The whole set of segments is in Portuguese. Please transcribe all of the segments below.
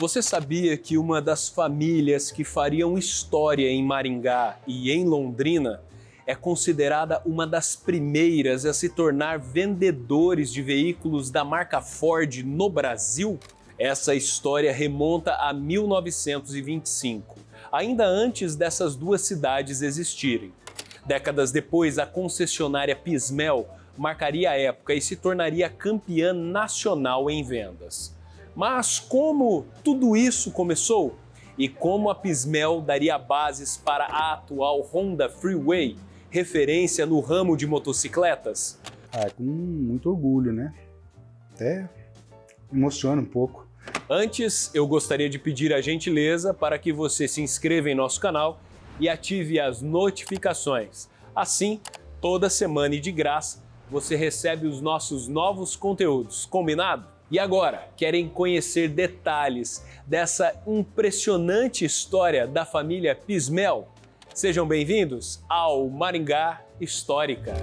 Você sabia que uma das famílias que fariam história em Maringá e em Londrina é considerada uma das primeiras a se tornar vendedores de veículos da marca Ford no Brasil? Essa história remonta a 1925, ainda antes dessas duas cidades existirem. Décadas depois, a concessionária Pismel marcaria a época e se tornaria campeã nacional em vendas. Mas como tudo isso começou? E como a Pismel daria bases para a atual Honda Freeway, referência no ramo de motocicletas? Com muito orgulho, né? Até emociona um pouco. Antes, eu gostaria de pedir a gentileza para que você se inscreva em nosso canal e ative as notificações. Assim, toda semana e de graça, você recebe os nossos novos conteúdos, combinado? E agora, querem conhecer detalhes dessa impressionante história da família Pismel? Sejam bem-vindos ao Maringá Histórica.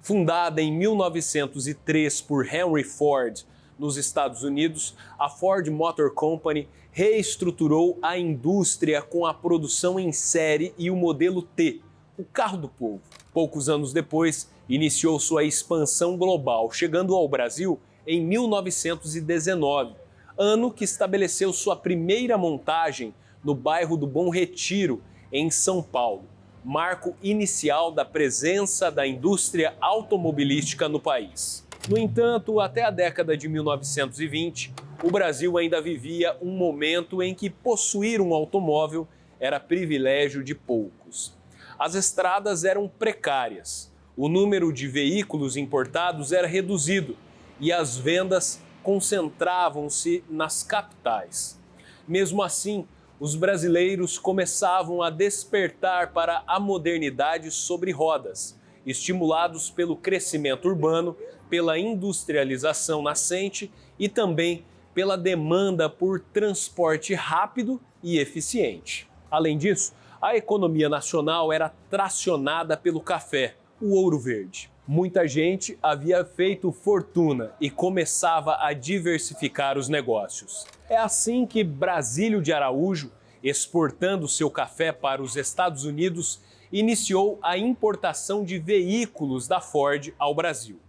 Fundada em 1903 por Henry Ford, nos Estados Unidos, a Ford Motor Company reestruturou a indústria com a produção em série e o modelo T, o carro do povo. Poucos anos depois, iniciou sua expansão global, chegando ao Brasil em 1919, ano que estabeleceu sua primeira montagem no bairro do Bom Retiro, em São Paulo, marco inicial da presença da indústria automobilística no país. No entanto, até a década de 1920, o Brasil ainda vivia um momento em que possuir um automóvel era privilégio de poucos. As estradas eram precárias, o número de veículos importados era reduzido e as vendas concentravam-se nas capitais. Mesmo assim, os brasileiros começavam a despertar para a modernidade sobre rodas, estimulados pelo crescimento urbano, pela industrialização nascente e também pela demanda por transporte rápido e eficiente. Além disso, a economia nacional era tracionada pelo café, o ouro verde. Muita gente havia feito fortuna e começava a diversificar os negócios. É assim que Brasílio de Araújo, exportando seu café para os Estados Unidos, iniciou a importação de veículos da Ford ao Brasil.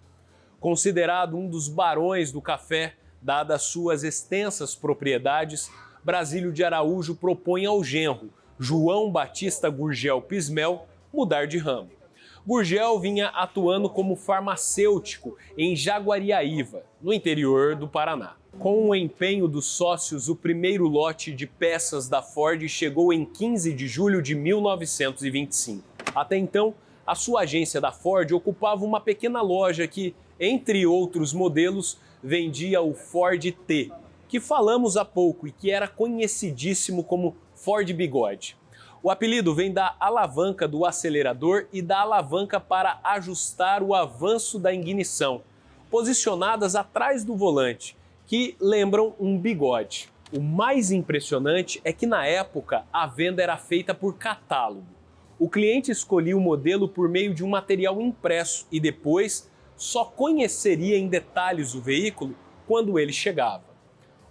Considerado um dos barões do café, dadas suas extensas propriedades, Brasílio de Araújo propõe ao genro, João Batista Gurgel Pismel, mudar de ramo. Gurgel vinha atuando como farmacêutico em Jaguariaíva, no interior do Paraná. Com o empenho dos sócios, o primeiro lote de peças da Ford chegou em 15 de julho de 1925. Até então, a sua agência da Ford ocupava uma pequena loja que, entre outros modelos, vendia o Ford T, que falamos há pouco e que era conhecidíssimo como Ford Bigode. O apelido vem da alavanca do acelerador e da alavanca para ajustar o avanço da ignição, posicionadas atrás do volante, que lembram um bigode. O mais impressionante é que na época a venda era feita por catálogo. O cliente escolhia o modelo por meio de um material impresso e depois só conheceria em detalhes o veículo quando ele chegava.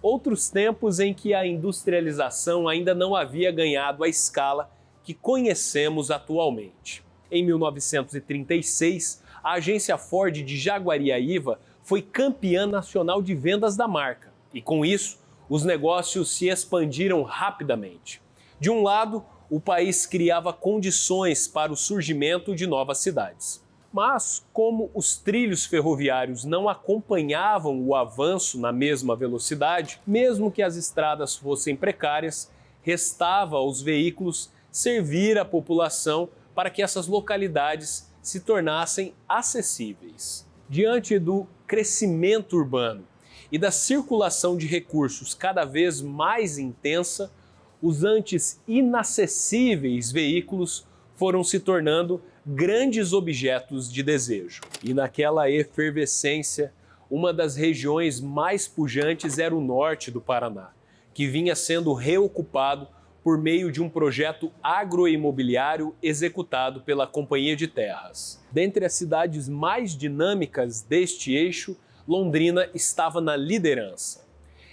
Outros tempos em que a industrialização ainda não havia ganhado a escala que conhecemos atualmente. Em 1936, a agência Ford de Jaguariaíva foi campeã nacional de vendas da marca e, com isso, os negócios se expandiram rapidamente. De um lado, o país criava condições para o surgimento de novas cidades. Mas, como os trilhos ferroviários não acompanhavam o avanço na mesma velocidade, mesmo que as estradas fossem precárias, restava aos veículos servir a população para que essas localidades se tornassem acessíveis. Diante do crescimento urbano e da circulação de recursos cada vez mais intensa, os antes inacessíveis veículos foram se tornando grandes objetos de desejo. E naquela efervescência, uma das regiões mais pujantes era o norte do Paraná, que vinha sendo reocupado por meio de um projeto agroimobiliário executado pela Companhia de Terras. Dentre as cidades mais dinâmicas deste eixo, Londrina estava na liderança.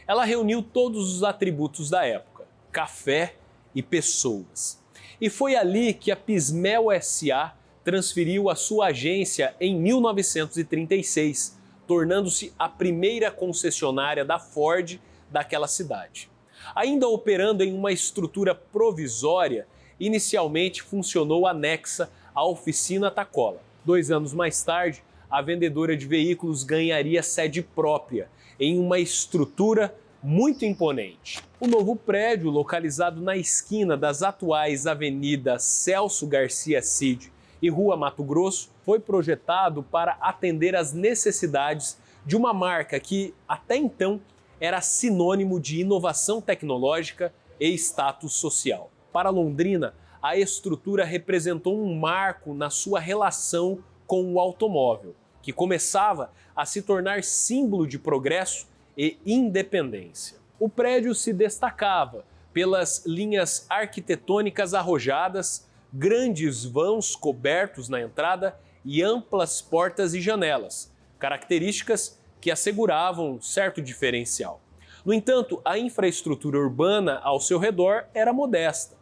Ela reuniu todos os atributos da época: café e pessoas. E foi ali que a Pismel S.A. transferiu a sua agência em 1936, tornando-se a primeira concessionária da Ford daquela cidade. Ainda operando em uma estrutura provisória, inicialmente funcionou anexa à oficina Tacola. 2 anos mais tarde, a vendedora de veículos ganharia sede própria, em uma estrutura muito imponente. O novo prédio, localizado na esquina das atuais avenidas Celso Garcia Cid e Rua Mato Grosso, foi projetado para atender às necessidades de uma marca que, até então, era sinônimo de inovação tecnológica e status social. Para Londrina, a estrutura representou um marco na sua relação com o automóvel, que começava a se tornar símbolo de progresso e independência. O prédio se destacava pelas linhas arquitetônicas arrojadas, grandes vãos cobertos na entrada e amplas portas e janelas, características que asseguravam certo diferencial. No entanto, a infraestrutura urbana ao seu redor era modesta.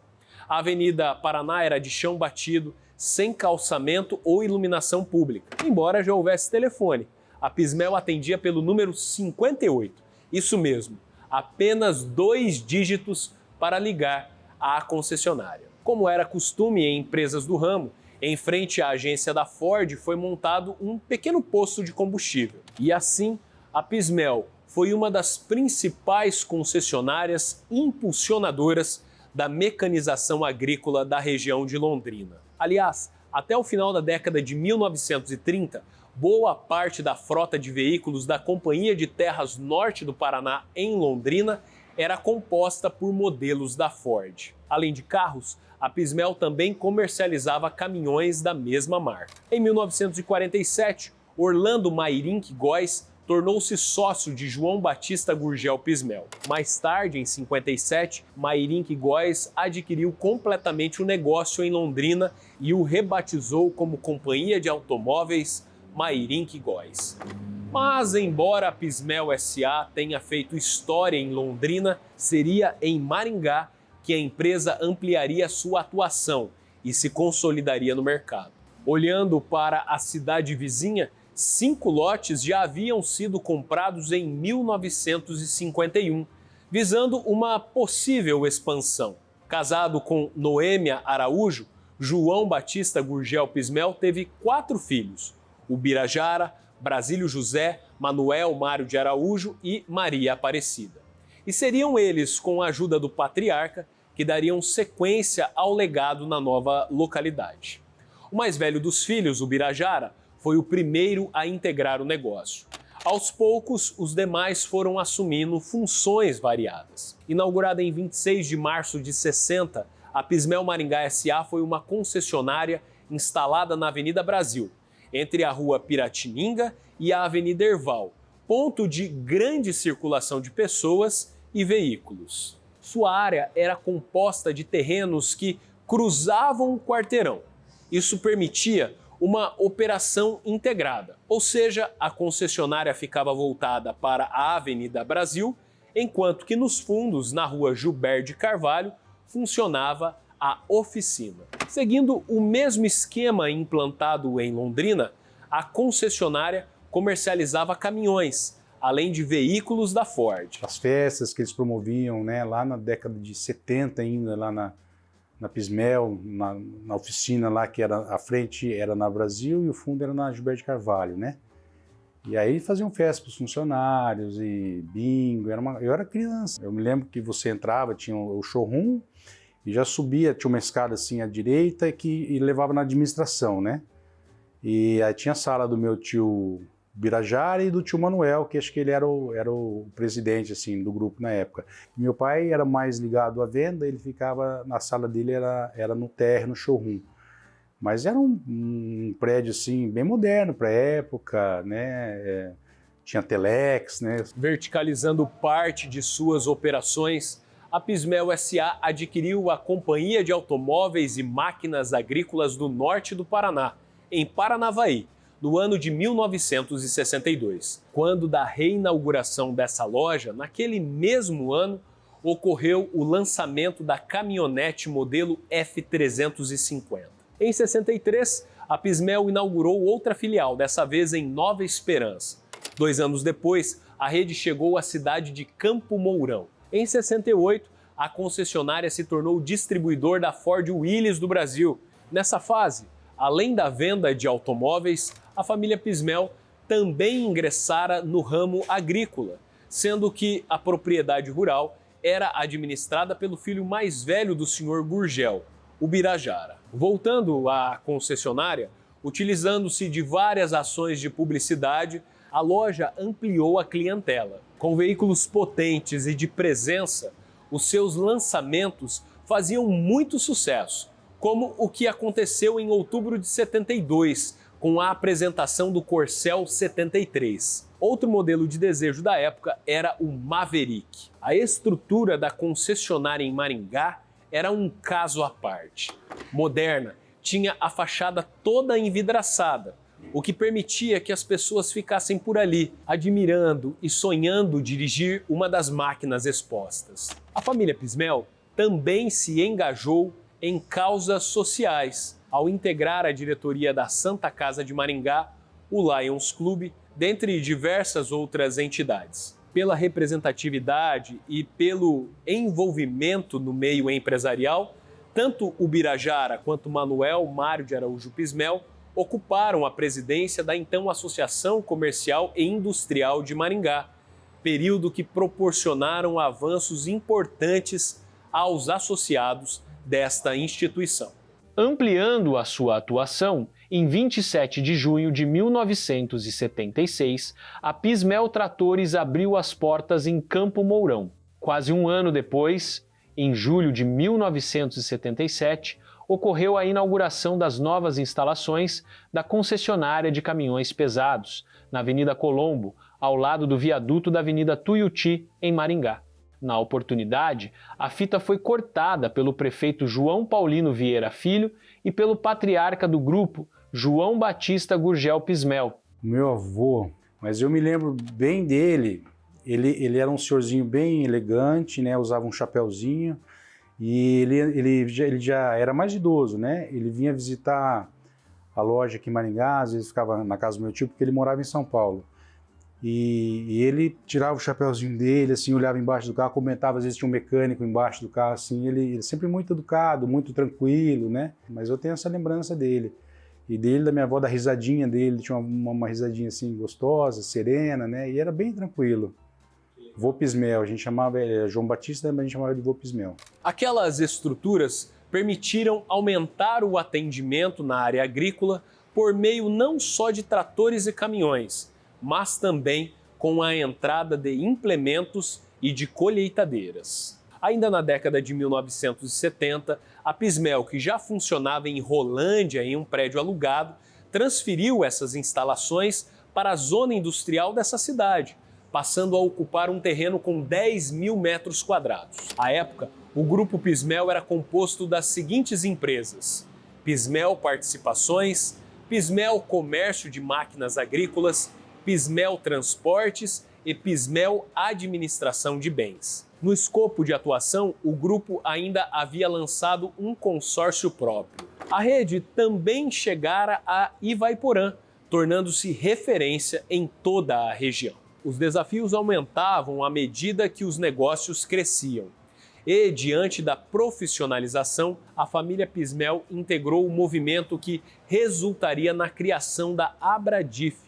A Avenida Paraná era de chão batido, sem calçamento ou iluminação pública. Embora já houvesse telefone, a Pismel atendia pelo número 58. Isso mesmo, apenas 2 dígitos para ligar à concessionária. Como era costume em empresas do ramo, em frente à agência da Ford foi montado um pequeno posto de combustível. E assim, a Pismel foi uma das principais concessionárias impulsionadoras da mecanização agrícola da região de Londrina. Aliás, até o final da década de 1930, boa parte da frota de veículos da Companhia de Terras Norte do Paraná em Londrina era composta por modelos da Ford. Além de carros, a Pismel também comercializava caminhões da mesma marca. Em 1947, Orlando Mayrink Góes tornou-se sócio de João Batista Gurgel Pismel. Mais tarde, em 57, Mayrink Góes adquiriu completamente o negócio em Londrina e o rebatizou como Companhia de Automóveis Mayrink Góes. Mas, embora a Pismel S.A. tenha feito história em Londrina, seria em Maringá que a empresa ampliaria sua atuação e se consolidaria no mercado. Olhando para a cidade vizinha, 5 lotes já haviam sido comprados em 1951, visando uma possível expansão. Casado com Noêmia Araújo, João Batista Gurgel Pismel teve 4 filhos: o Birajara, Brasílio José, Manuel Mário de Araújo e Maria Aparecida. E seriam eles, com a ajuda do patriarca, que dariam sequência ao legado na nova localidade. O mais velho dos filhos, o Birajara, foi o primeiro a integrar o negócio. Aos poucos, os demais foram assumindo funções variadas. Inaugurada em 26 de março de 60, a Pismel Maringá S.A. foi uma concessionária instalada na Avenida Brasil, entre a Rua Piratininga e a Avenida Herval, ponto de grande circulação de pessoas e veículos. Sua área era composta de terrenos que cruzavam o quarteirão. Isso permitia uma operação integrada, ou seja, a concessionária ficava voltada para a Avenida Brasil, enquanto que nos fundos, na Rua Gilberto de Carvalho, funcionava a oficina. Seguindo o mesmo esquema implantado em Londrina, a concessionária comercializava caminhões, além de veículos da Ford. As festas que eles promoviam, né, lá na década de 70 ainda, lá na Pismel, na oficina lá, que era a frente era na Brasil e o fundo era na Gilberto de Carvalho, né? E aí faziam festa para os funcionários e bingo, eu era criança. Eu me lembro que você entrava, tinha o showroom e já subia, tinha uma escada assim à direita e levava na administração, né? E aí tinha a sala do meu tio Birajara e do tio Manuel, que acho que ele era o presidente assim, do grupo na época. Meu pai era mais ligado à venda, ele ficava, na sala dele era no térreo, no showroom. Mas era um prédio assim, bem moderno para a época, né? Tinha telex, né? Verticalizando parte de suas operações, a Pismel S.A. adquiriu a Companhia de Automóveis e Máquinas Agrícolas do Norte do Paraná, em Paranavaí, no ano de 1962. Quando da reinauguração dessa loja, naquele mesmo ano, ocorreu o lançamento da caminhonete modelo F350. Em 63, a Pismel inaugurou outra filial, dessa vez em Nova Esperança. 2 anos depois, a rede chegou à cidade de Campo Mourão. Em 68, a concessionária se tornou distribuidor da Ford Willys do Brasil. Nessa fase, além da venda de automóveis, a família Pismel também ingressara no ramo agrícola, sendo que a propriedade rural era administrada pelo filho mais velho do senhor Gurgel, o Birajara. Voltando à concessionária, utilizando-se de várias ações de publicidade, a loja ampliou a clientela. Com veículos potentes e de presença, os seus lançamentos faziam muito sucesso, como o que aconteceu em outubro de 72, com a apresentação do Corcel 73. Outro modelo de desejo da época era o Maverick. A estrutura da concessionária em Maringá era um caso à parte. Moderna, tinha a fachada toda envidraçada, o que permitia que as pessoas ficassem por ali, admirando e sonhando dirigir uma das máquinas expostas. A família Pismel também se engajou em causas sociais, ao integrar a diretoria da Santa Casa de Maringá, o Lions Club, dentre diversas outras entidades. Pela representatividade e pelo envolvimento no meio empresarial, tanto o Birajara quanto Manuel Mário de Araújo Pismel ocuparam a presidência da então Associação Comercial e Industrial de Maringá, período que proporcionaram avanços importantes aos associados desta instituição. Ampliando a sua atuação, em 27 de junho de 1976, a Pismel Tratores abriu as portas em Campo Mourão. Quase um ano depois, em julho de 1977, ocorreu a inauguração das novas instalações da concessionária de caminhões pesados, na Avenida Colombo, ao lado do viaduto da Avenida Tuiuti, em Maringá. Na oportunidade, a fita foi cortada pelo prefeito João Paulino Vieira Filho e pelo patriarca do grupo, João Batista Gurgel Pismel. Meu avô, mas eu me lembro bem dele, ele era um senhorzinho bem elegante, né? Usava um chapéuzinho e ele já era mais idoso, né? Ele vinha visitar a loja aqui em Maringá, às vezes ficava na casa do meu tio, porque ele morava em São Paulo. E ele tirava o chapéuzinho dele, assim, olhava embaixo do carro, comentava, às vezes tinha um mecânico embaixo do carro, assim, ele sempre muito educado, muito tranquilo, né? Mas eu tenho essa lembrança dele. E dele, da minha avó, da risadinha dele, tinha uma risadinha assim gostosa, serena, né? E era bem tranquilo. Vô Pismel, a gente chamava, João Batista, mas a gente chamava de Vô Pismel. Aquelas estruturas permitiram aumentar o atendimento na área agrícola por meio não só de tratores e caminhões, mas também com a entrada de implementos e de colheitadeiras. Ainda na década de 1970, a Pismel, que já funcionava em Rolândia em um prédio alugado, transferiu essas instalações para a zona industrial dessa cidade, passando a ocupar um terreno com 10 mil metros quadrados. À época, o grupo Pismel era composto das seguintes empresas: Pismel Participações, Pismel Comércio de Máquinas Agrícolas, Pismel Transportes e Pismel Administração de Bens. No escopo de atuação, o grupo ainda havia lançado um consórcio próprio. A rede também chegara a Ivaiporã, tornando-se referência em toda a região. Os desafios aumentavam à medida que os negócios cresciam. E, diante da profissionalização, a família Pismel integrou o movimento que resultaria na criação da Abradif,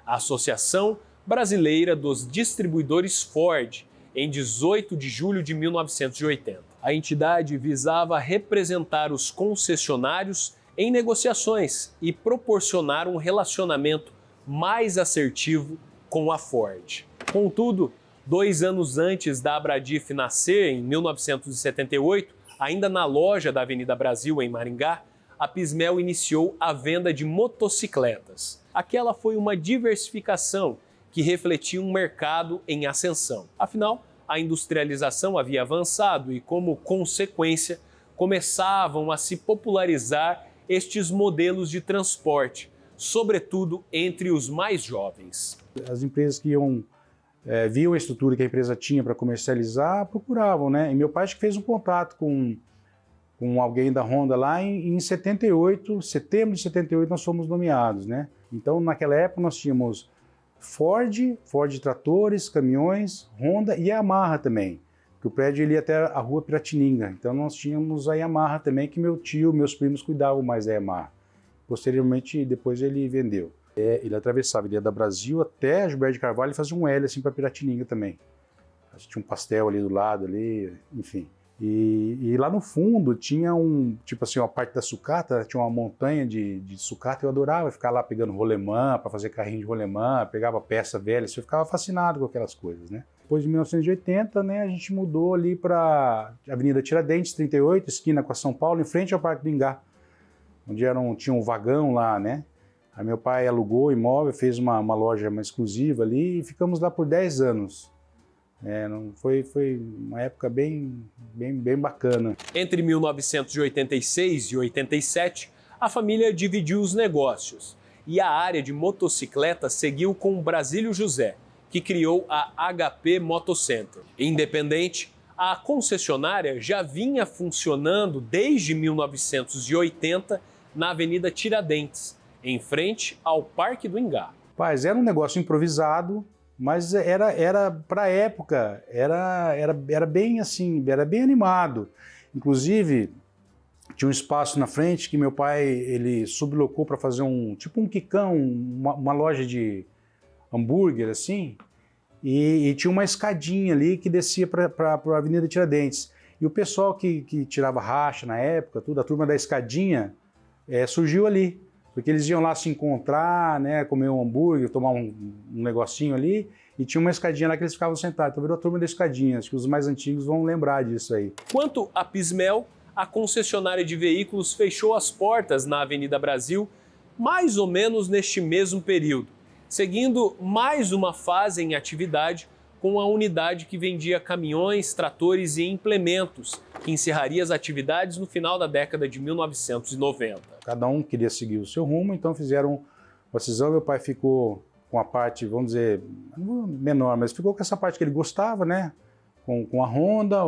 a Associação Brasileira dos Distribuidores Ford, em 18 de julho de 1980. A entidade visava representar os concessionários em negociações e proporcionar um relacionamento mais assertivo com a Ford. Contudo, 2 anos antes da Abradif nascer, em 1978, ainda na loja da Avenida Brasil, em Maringá, a Pismel iniciou a venda de motocicletas. Aquela foi uma diversificação que refletia um mercado em ascensão. Afinal, a industrialização havia avançado e, como consequência, começavam a se popularizar estes modelos de transporte, sobretudo entre os mais jovens. As empresas que viam a estrutura que a empresa tinha para comercializar, procuravam, né? E meu pai acho que fez um contato com alguém da Honda lá em 78, setembro de 78 nós fomos nomeados, né? Então naquela época nós tínhamos Ford tratores, caminhões, Honda e Yamaha também, que o prédio ele ia até a rua Piratininga, então nós tínhamos a Yamaha também, que meus primos cuidavam mais da Yamaha. Posteriormente, depois ele vendeu. Ele atravessava, ele ia da Brasil até a Gilberto de Carvalho e fazia um L assim para Piratininga também. Tinha um pastel ali do lado, ali, enfim. E lá no fundo tinha tipo assim, a parte da sucata, tinha uma montanha de sucata, eu adorava ficar lá pegando rolemã, para fazer carrinho de rolemã, pegava peça velha, eu ficava fascinado com aquelas coisas, né? Depois de 1980, né, a gente mudou ali para Avenida Tiradentes, 38, esquina com a São Paulo, em frente ao Parque do Ingá, onde tinha um vagão lá, né? Aí meu pai alugou o imóvel, fez uma loja mais exclusiva ali e ficamos lá por 10 anos. Foi uma época bem bacana. Entre 1986 e 87, a família dividiu os negócios e a área de motocicletas seguiu com Brasílio José, que criou a HP Motocenter. Independente, a concessionária já vinha funcionando desde 1980 na Avenida Tiradentes, em frente ao Parque do Ingá. Rapaz, era um negócio improvisado, mas era para a época, era bem assim, era bem animado. Inclusive, tinha um espaço na frente que meu pai ele sublocou para fazer tipo um quicão, uma loja de hambúrguer assim, e tinha uma escadinha ali que descia para a Avenida Tiradentes. E o pessoal que tirava racha na época, a turma da escadinha, surgiu ali. Porque eles iam lá se encontrar, né, comer um hambúrguer, tomar um negocinho ali, e tinha uma escadinha lá que eles ficavam sentados. Então virou a turma da escadinha, acho que os mais antigos vão lembrar disso aí. Quanto à Pismel, a concessionária de veículos fechou as portas na Avenida Brasil mais ou menos neste mesmo período, seguindo mais uma fase em atividade com a unidade que vendia caminhões, tratores e implementos, que encerraria as atividades no final da década de 1990. Cada um queria seguir o seu rumo, então fizeram uma cisão. Meu pai ficou com a parte, vamos dizer, menor, mas ficou com essa parte que ele gostava, né? Com a Honda,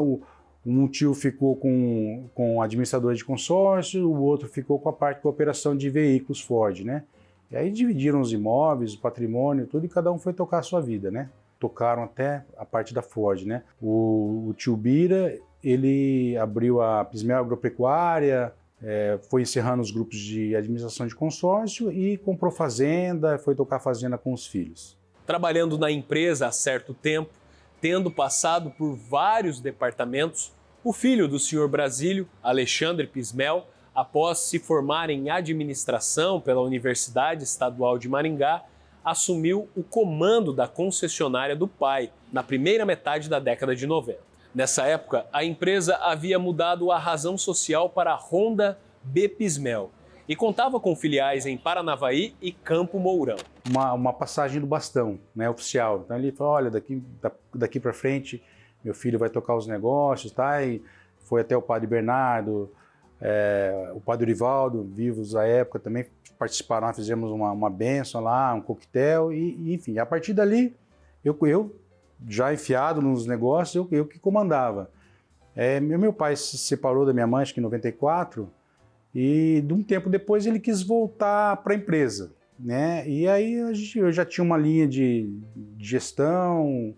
um tio ficou com a administradora de consórcio, o outro ficou com a parte de operação de veículos Ford, né? E aí dividiram os imóveis, o patrimônio, tudo, e cada um foi tocar a sua vida, né? Tocaram até a parte da Ford, né? O tio Bira, ele abriu a Pismel Agropecuária, foi encerrando os grupos de administração de consórcio e comprou fazenda, foi tocar fazenda com os filhos. Trabalhando na empresa há certo tempo, tendo passado por vários departamentos, o filho do senhor Brasílio, Alexandre Pismel, após se formar em administração pela Universidade Estadual de Maringá, assumiu o comando da concessionária do pai, na primeira metade da década de 90. Nessa época, a empresa havia mudado a razão social para a Honda B Pismel e contava com filiais em Paranavaí e Campo Mourão. Uma passagem do bastão, né, oficial. Então ele falou, olha, daqui para frente meu filho vai tocar os negócios, tá? E foi até o padre Bernardo, o padre Urivaldo, vivos à época, também participaram, fizemos uma bênção lá, um coquetel, e enfim, a partir dali, eu já enfiado nos negócios, eu que comandava. Meu pai se separou da minha mãe, acho que em 94, e de um tempo depois ele quis voltar para a empresa, né? E aí eu já tinha uma linha de gestão,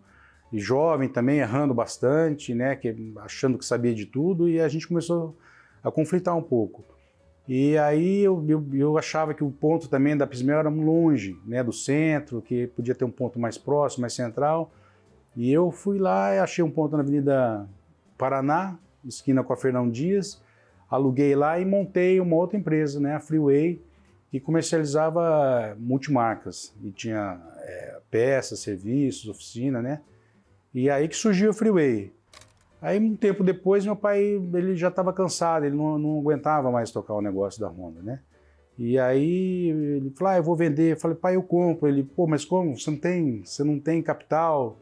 e jovem também, errando bastante, né? Achando que sabia de tudo, e a gente começou a conflitar um pouco. E aí eu achava que o ponto também da Pismel era longe, né, do centro, que podia ter um ponto mais próximo, mais central. E eu fui lá e achei um ponto na Avenida Paraná, esquina com a Fernão Dias, aluguei lá e montei uma outra empresa, né, a Freeway, que comercializava multimarcas e tinha peças, serviços, oficina, né? E aí que surgiu a Freeway. Aí um tempo depois meu pai ele já estava cansado, ele não aguentava mais tocar o negócio da Honda, né? E aí ele falou, eu vou vender. Eu falei, pai, eu compro. Ele, pô, mas como? Você não tem capital?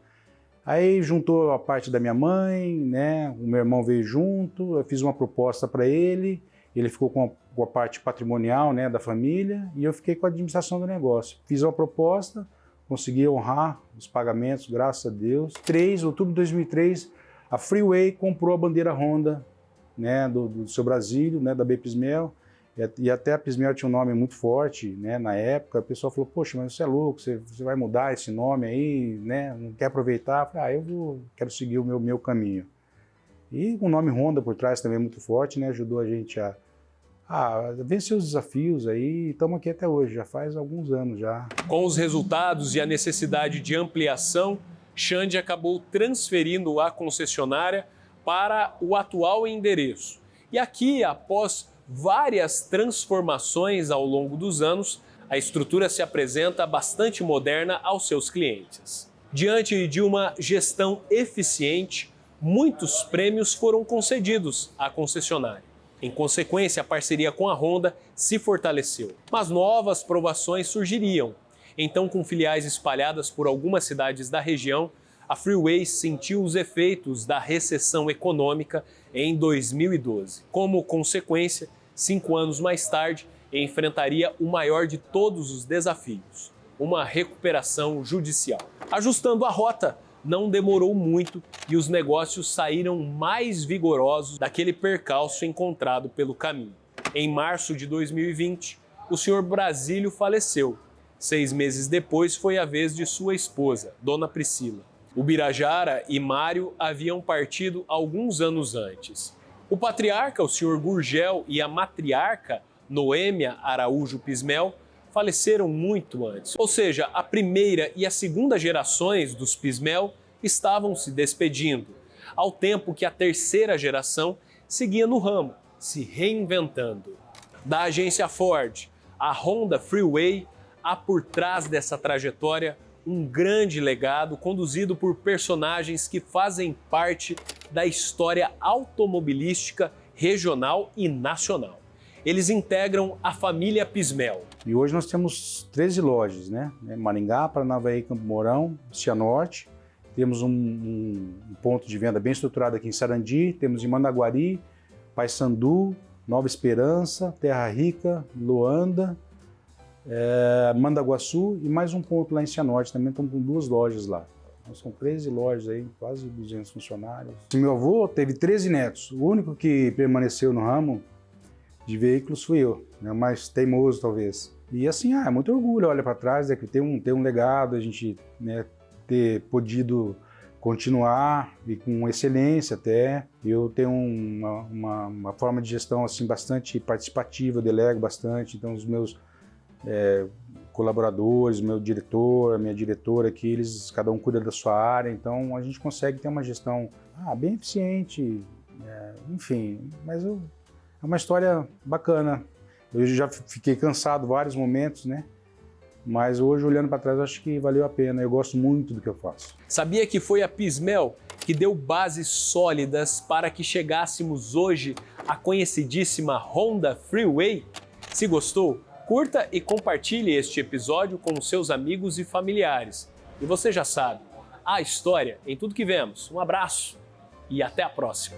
Aí juntou a parte da minha mãe, né? O meu irmão veio junto, eu fiz uma proposta para ele, ele ficou com a parte patrimonial, né, da família, e eu fiquei com a administração do negócio. Fiz uma proposta, consegui honrar os pagamentos, graças a Deus. Em outubro de 2003, a Freeway comprou a bandeira Honda, né, do seu Brasílio, né, da B Pismel, e até a Pismel tinha um nome muito forte, né, na época. O pessoal falou, poxa, mas você é louco, você vai mudar esse nome aí, né, não quer aproveitar? Eu falei, quero seguir o meu caminho. E o nome Honda por trás também é muito forte, né, ajudou a gente a vencer os desafios aí, e estamos aqui até hoje, já faz alguns anos já. Com os resultados e a necessidade de ampliação, Xande acabou transferindo a concessionária para o atual endereço. E aqui, após várias transformações ao longo dos anos, a estrutura se apresenta bastante moderna aos seus clientes. Diante de uma gestão eficiente, muitos prêmios foram concedidos à concessionária. Em consequência, a parceria com a Honda se fortaleceu. Mas novas provações surgiriam. Então, com filiais espalhadas por algumas cidades da região, a Freeway sentiu os efeitos da recessão econômica em 2012. Como consequência, 5 anos mais tarde, enfrentaria o maior de todos os desafios, uma recuperação judicial. Ajustando a rota, não demorou muito e os negócios saíram mais vigorosos daquele percalço encontrado pelo caminho. Em março de 2020, o Sr. Brasílio faleceu. 6 meses depois foi a vez de sua esposa, Dona Priscila. O Birajara e Mário haviam partido alguns anos antes. O patriarca, o Sr. Gurgel, e a matriarca, Noêmia Araújo Pismel, faleceram muito antes. Ou seja, a primeira e a segunda gerações dos Pismel estavam se despedindo, ao tempo que a terceira geração seguia no ramo, se reinventando. Da agência Ford, a Honda Freeway, há por trás dessa trajetória um grande legado conduzido por personagens que fazem parte da história automobilística regional e nacional. Eles integram a família Pismel. E hoje nós temos 13 lojas, né? Maringá, Paranavaí, Campo Mourão, Cianorte. Temos um ponto de venda bem estruturado aqui em Sarandi, temos em Mandaguari, Paissandu, Nova Esperança, Terra Rica, Loanda, Mandaguaçu e mais um ponto lá em Cianorte, também estamos com 2 lojas lá. Então, são 13 lojas aí, quase 200 funcionários. Meu avô teve 13 netos, o único que permaneceu no ramo de veículos fui eu, né, mais teimoso talvez. E assim, é muito orgulho, olha para trás, que ter um legado, a gente, né, ter podido continuar e com excelência até. Eu tenho uma forma de gestão assim bastante participativa, eu delego bastante, então os meus colaboradores, meu diretor, a minha diretora aqui, cada um cuida da sua área, então a gente consegue ter uma gestão bem eficiente, enfim, mas é uma história bacana. Eu já fiquei cansado vários momentos, né? Mas hoje, olhando para trás, acho que valeu a pena. Eu gosto muito do que eu faço. Sabia que foi a Pismel que deu bases sólidas para que chegássemos hoje à conhecidíssima Honda Freeway? Se gostou, curta e compartilhe este episódio com seus amigos e familiares. E você já sabe, há história em tudo que vemos. Um abraço e até a próxima!